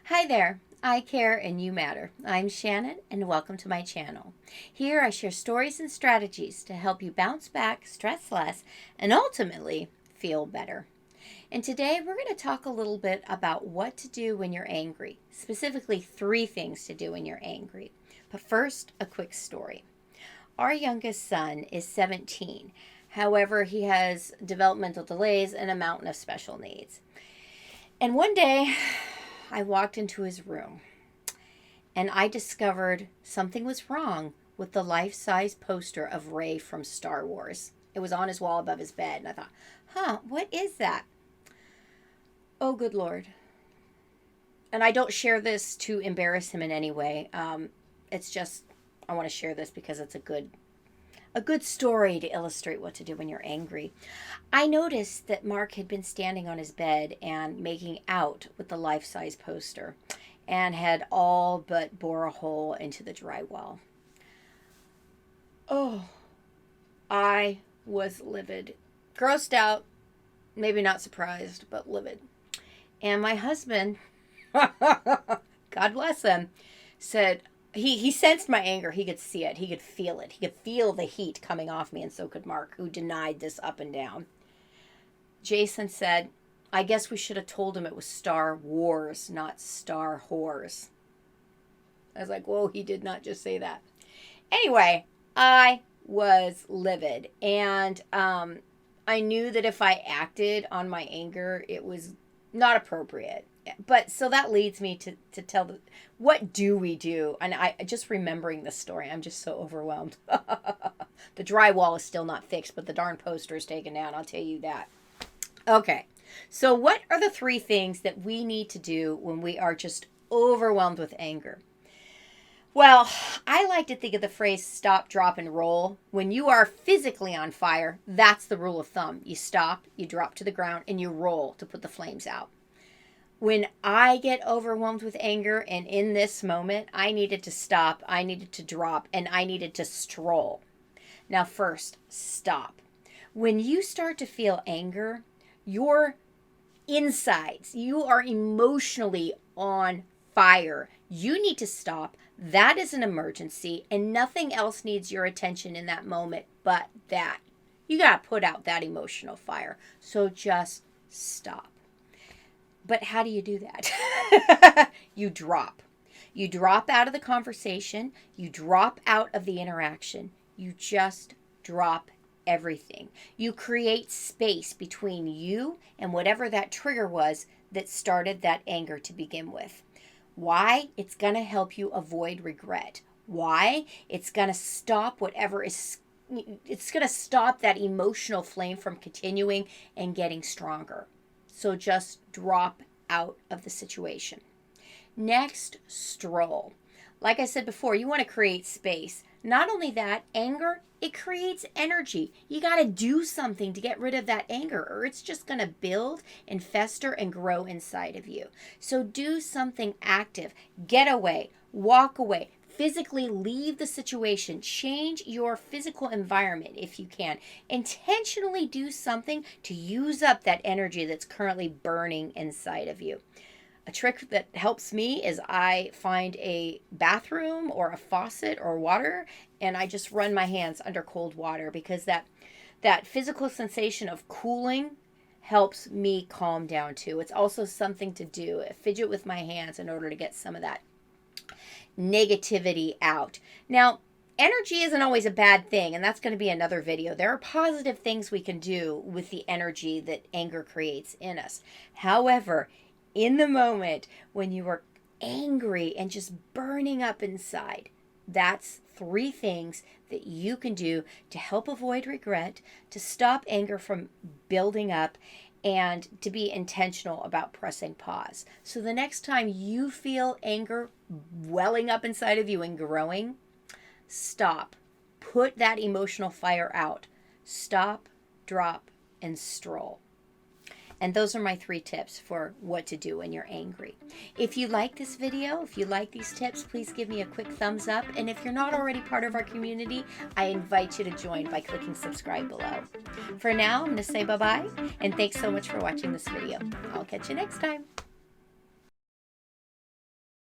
Hi there, I care and you matter. I'm Shannon and welcome to my channel. Here I share stories and strategies to help you bounce back, stress less, and ultimately feel better. And today we're going to talk a little bit about what to do when you're angry, specifically 3 things to do when you're angry. But first, a quick story. Our youngest son is 17. However, he has developmental delays and a mountain of special needs. And one day, I walked into his room and I discovered something was wrong with the life-size poster of Rey from Star Wars. It was on his wall above his bed, and I thought, what is that? Oh, good Lord. And I don't share this to embarrass him in any way. It's just, I want to share this because it's a good story to illustrate what to do when you're angry. I noticed that Mark had been standing on his bed and making out with the life-size poster and had all but bore a hole into the drywall. Oh, I was livid. Grossed out, maybe not surprised, but livid. And my husband, God bless him, said, He sensed my anger. He could see it. He could feel it. He could feel the heat coming off me, and so could Mark, who denied this up and down. Jason said, I guess we should have told him it was Star Wars, not Star Whores. I was like, whoa, he did not just say that. Anyway, I was livid, and I knew that if I acted on my anger, it was not appropriate. But so that leads me to tell what do we do? And I just remembering this story, I'm just so overwhelmed. The drywall is still not fixed, but the darn poster is taken down. I'll tell you that. Okay. So what are the 3 things that we need to do when we are just overwhelmed with anger? Well, I like to think of the phrase stop, drop, and roll. When you are physically on fire, that's the rule of thumb. You stop, you drop to the ground, and you roll to put the flames out. When I get overwhelmed with anger, and in this moment, I needed to stop, I needed to drop, and I needed to stroll. Now first, stop. When you start to feel anger, your insides, you are emotionally on fire. You need to stop. That is an emergency, and nothing else needs your attention in that moment but that. You got to put out that emotional fire. So just stop. But how do you do that? You drop. You drop out of the conversation. You drop out of the interaction. You just drop everything. You create space between you and whatever that trigger was that started that anger to begin with. Why? It's going to help you avoid regret. Why? It's going to stop it's going to stop that emotional flame from continuing and getting stronger. So just drop out of the situation. Next, stroll. Like I said before, you want to create space. Not only that, anger, it creates energy. You got to do something to get rid of that anger, or it's just going to build and fester and grow inside of you. So do something active. Get away, walk away. Physically leave the situation. Change your physical environment if you can. Intentionally do something to use up that energy that's currently burning inside of you. A trick that helps me is I find a bathroom or a faucet or water, and I just run my hands under cold water because that physical sensation of cooling helps me calm down too. It's also something to do. I fidget with my hands in order to get some of that negativity out. Now, energy isn't always a bad thing, and that's going to be another video. There are positive things we can do with the energy that anger creates in us. However, in the moment when you are angry and just burning up inside, that's 3 things that you can do to help avoid regret, to stop anger from building up, and to be intentional about pressing pause. So the next time you feel anger welling up inside of you and growing, stop. Put that emotional fire out. Stop, drop, and stroll. And those are my 3 tips for what to do when you're angry. If you like this video, if you like these tips, please give me a quick thumbs up. And if you're not already part of our community, I invite you to join by clicking subscribe below. For now, I'm going to say bye-bye, and thanks so much for watching this video. I'll catch you next time.